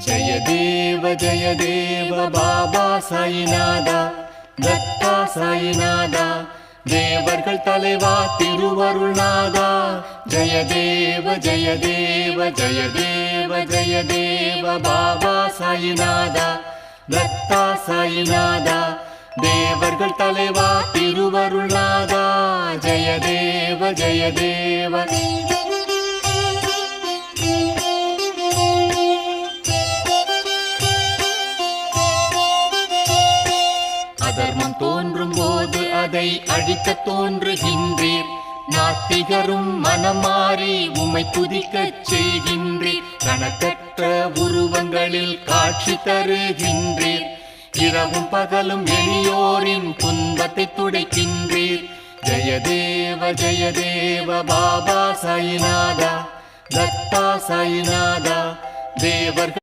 ஜய தேவ பாபா சாயிநாதா, தத்தா சாயிநாதா, தேவர்கள் தலைவா திருவருள்நாதா. ஜய தேவ ஜய தேவ ஜய தேவ ஜய தேவ பாபா சாயிநாதா, தத்தா சாயிநாதா, தேவர்கள் தலைவா திருவருள்நாதா. ஜய தேவ ஜய தேவ. அதர்மம் தோன்றும் போது அதை அழிக்க தோன்றுகின்றீர். நாத்திகரும் மனம் மாறி உம்மை துதிக்கச் செய்கின்றீர். கணக்கற்ற உருவங்களில் காட்சி தருகின்றீர். இரவும் பகலும் எளியோரின் துன்பத்தை துடைக்கின்றீர். ஜய தேவ பாபா சாயிநாதா, தத்தா சாயிநாதா, தேவர்கள்